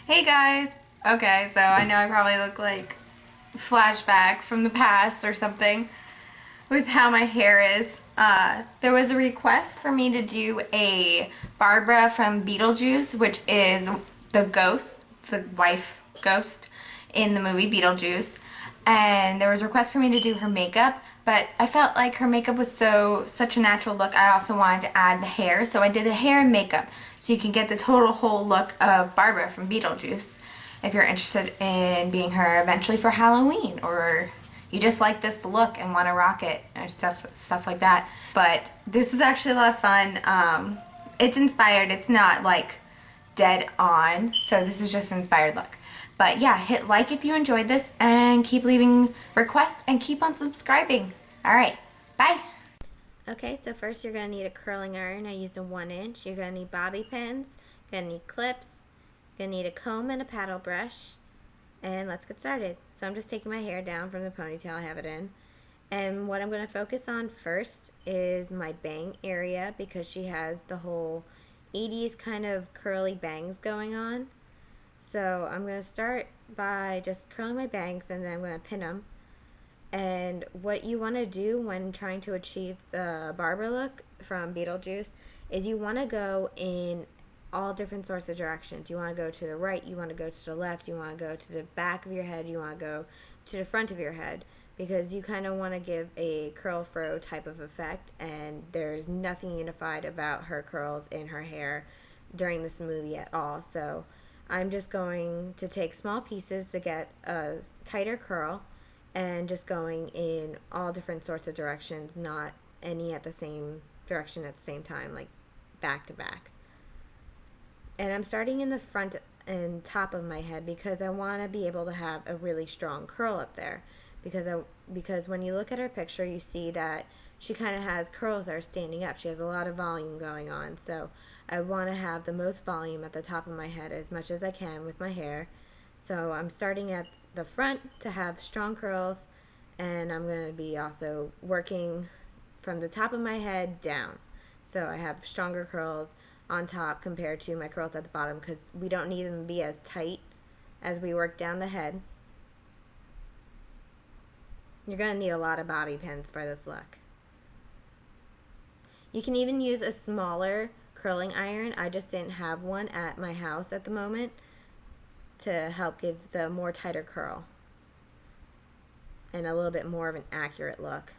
Hey guys! Okay, so I know I probably look like flashback from the past or something with how my hair is. There was a request for me to do a Barbara from Beetlejuice, which is the ghost, the wife ghost in the movie Beetlejuice. And there was a request for me to do her makeup, but I felt like her makeup was such a natural look. I also wanted to add the hair, so I did the hair and makeup so you can get the total whole look of Barbara from Beetlejuice if you're interested in being her eventually for Halloween, or you just like this look and want to rock it or stuff like that. But this was actually a lot of fun. It's inspired. It's not like dead on, so this is just an inspired look. But yeah, hit like if you enjoyed this and keep leaving requests and keep on subscribing. Alright, bye! Okay, so first you're going to need a curling iron. I used a 1 inch. You're going to need bobby pins. You're going to need clips. You're going to need a comb and a paddle brush. And let's get started. So I'm just taking my hair down from the ponytail I have it in. And what I'm going to focus on first is my bang area, because she has the whole 80s kind of curly bangs going on. So I'm going to start by just curling my bangs, and then I'm going to pin them. And what you want to do when trying to achieve the Barbara look from Beetlejuice is you want to go in all different sorts of directions. You want to go to the right, you want to go to the left, you want to go to the back of your head, you want to go to the front of your head, because you kind of want to give a curl fro type of effect, and there's nothing unified about her curls in her hair during this movie at all. So I'm just going to take small pieces to get a tighter curl, and just going in all different sorts of directions, not any at the same direction at the same time, like back to back. And I'm starting in the front and top of my head because I want to be able to have a really strong curl up there, because when you look at her picture, you see that she kind of has curls that are standing up. She has a lot of volume going on, so I want to have the most volume at the top of my head as much as I can with my hair. So I'm starting at the front to have strong curls, and I'm going to be also working from the top of my head down. So I have stronger curls on top compared to my curls at the bottom, because we don't need them to be as tight as we work down the head. You're going to need a lot of bobby pins for this look. You can even use a smaller curling iron. I just didn't have one at my house at the moment to help give the more tighter curl and a little bit more of an accurate look.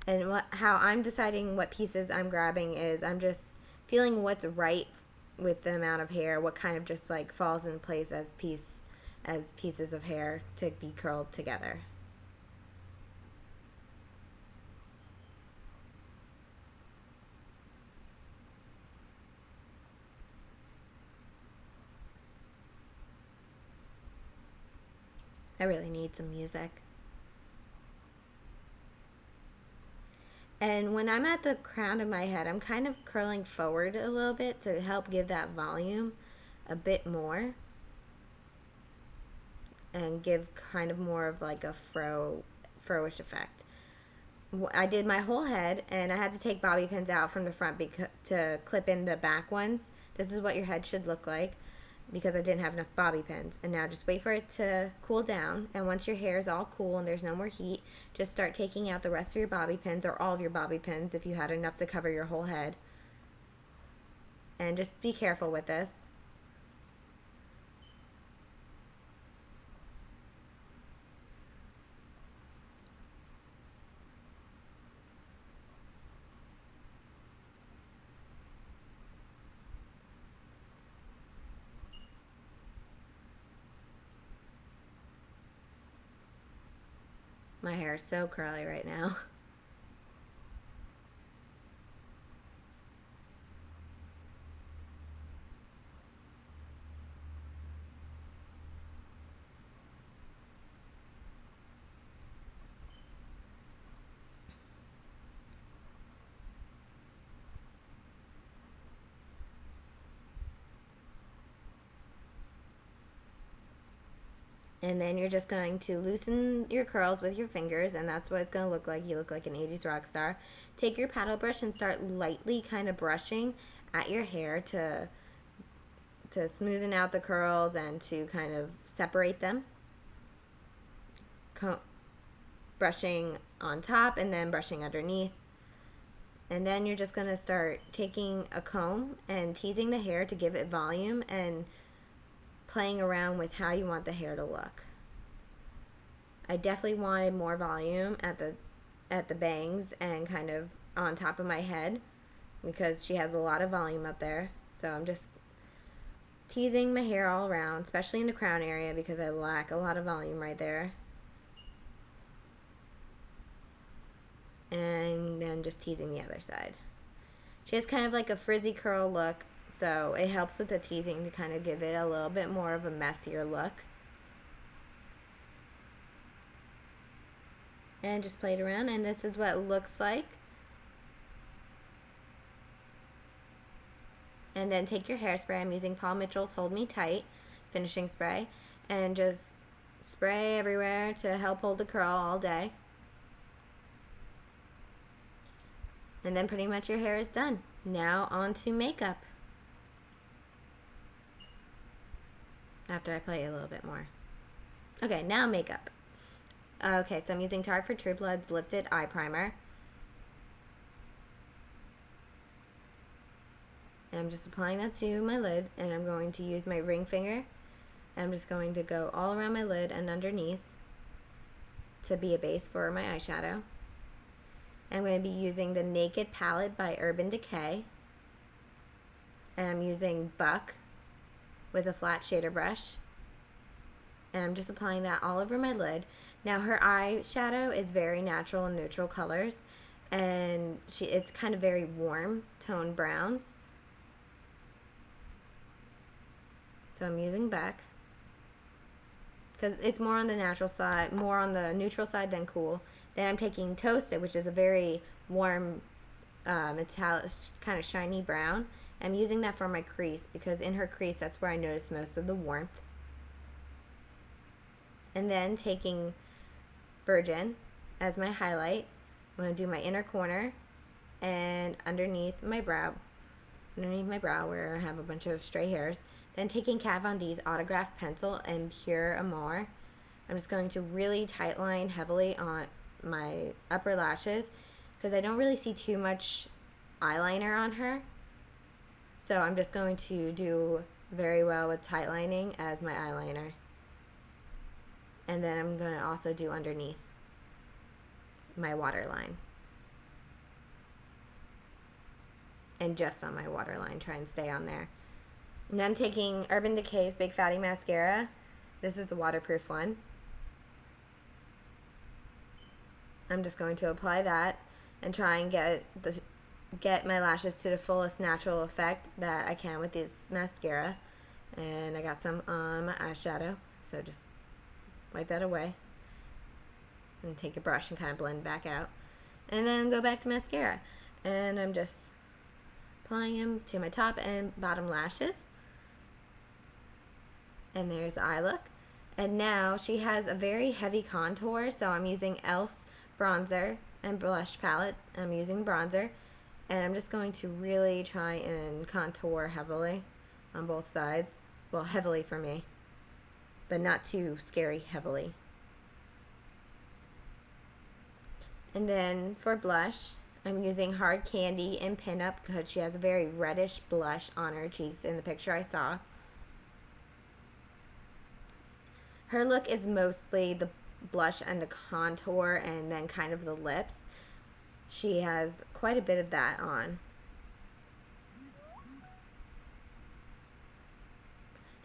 And how I'm deciding what pieces I'm grabbing is I'm just feeling what's right with the amount of hair, what kind of just like falls in place as pieces of hair to be curled together. I really need some music. And when I'm at the crown of my head, I'm kind of curling forward a little bit to help give that volume a bit more and give kind of more of like a fro-ish effect. I did my whole head, and I had to take bobby pins out from the front to clip in the back ones. This is what your head should look like, because I didn't have enough bobby pins. And now just wait for it to cool down, and once your hair is all cool and there's no more heat, just start taking out the rest of your bobby pins, or all of your bobby pins if you had enough to cover your whole head. And just be careful with this. My hair is so curly right now. And then you're just going to loosen your curls with your fingers, and that's what it's going to look like. You look like an 80s rock star. Take your paddle brush and start lightly kind of brushing at your hair to smoothen out the curls and to kind of separate them. Brushing on top and then brushing underneath. And then you're just going to start taking a comb and teasing the hair to give it volume and playing around with how you want the hair to look. I definitely wanted more volume at the bangs and kind of on top of my head because she has a lot of volume up there. So I'm just teasing my hair all around, especially in the crown area because I lack a lot of volume right there. And then just teasing the other side. She has kind of like a frizzy curl look, so it helps with the teasing to kind of give it a little bit more of a messier look. And just play it around, and this is what it looks like. And then take your hairspray. I'm using Paul Mitchell's Hold Me Tight finishing spray, and just spray everywhere to help hold the curl all day. And then pretty much your hair is done. Now on to makeup. After I play a little bit more. Okay, now makeup. Okay, so I'm using Tarte for True Blood's Lifted Eye Primer. And I'm just applying that to my lid, and I'm going to use my ring finger. And I'm just going to go all around my lid and underneath to be a base for my eyeshadow. I'm going to be using the Naked palette by Urban Decay. And I'm using Buck with a flat shader brush. And I'm just applying that all over my lid. Now her eyeshadow is very natural and neutral colors. And it's kind of very warm toned browns. So I'm using Buck. Because it's more on the natural side, more on the neutral side than cool. Then I'm taking Toasted, which is a very warm, metallic, kind of shiny brown. I'm using that for my crease because in her crease, that's where I notice most of the warmth. And then taking Virgin as my highlight, I'm going to do my inner corner and underneath my brow where I have a bunch of stray hairs. Then taking Kat Von D's Autograph Pencil and Pure Amour, I'm just going to really tight line heavily on my upper lashes because I don't really see too much eyeliner on her. So I'm just going to do very well with tight lining as my eyeliner. And then I'm going to also do underneath my waterline. And just on my waterline, try and stay on there. And then I'm taking Urban Decay's Big Fatty Mascara. This is the waterproof one. I'm just going to apply that and try and get my lashes to the fullest natural effect that I can with this mascara. And I got some on my eyeshadow, so just wipe that away. And take a brush and kind of blend back out. And then go back to mascara. And I'm just applying them to my top and bottom lashes. And there's the eye look. And now she has a very heavy contour, so I'm using e.l.f.'s bronzer and blush palette. I'm using bronzer, and I'm just going to really try and contour heavily on both sides. Well, heavily for me, but not too scary heavily. And then for blush, I'm using Hard Candy and Pin Up because she has a very reddish blush on her cheeks in the picture I saw. Her look is mostly the blush and the contour and then kind of the lips. She has quite a bit of that on.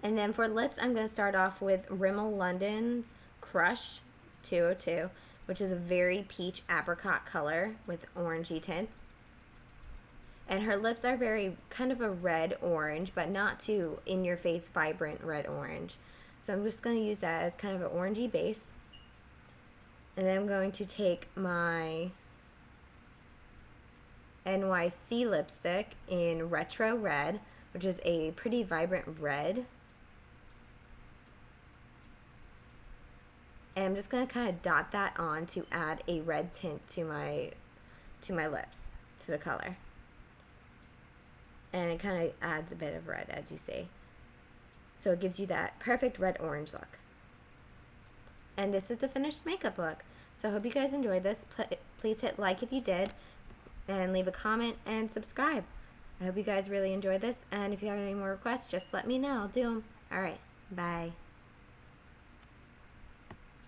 And then for lips, I'm going to start off with Rimmel London's Crush 202, which is a very peach apricot color with orangey tints. And her lips are very kind of a red orange, but not too in-your-face vibrant red orange. So I'm just going to use that as kind of an orangey base. And then I'm going to take my NYC lipstick in Retro Red, which is a pretty vibrant red. And I'm just going to kind of dot that on to add a red tint to my lips, to the color. and it kind of adds a bit of red, as you see. So it gives you that perfect red-orange look. And this is the finished makeup look. So I hope you guys enjoyed this. Please hit like if you did, and leave a comment and subscribe. I hope you guys really enjoyed this, and if you have any more requests, just let me know. I'll do them. Alright, bye.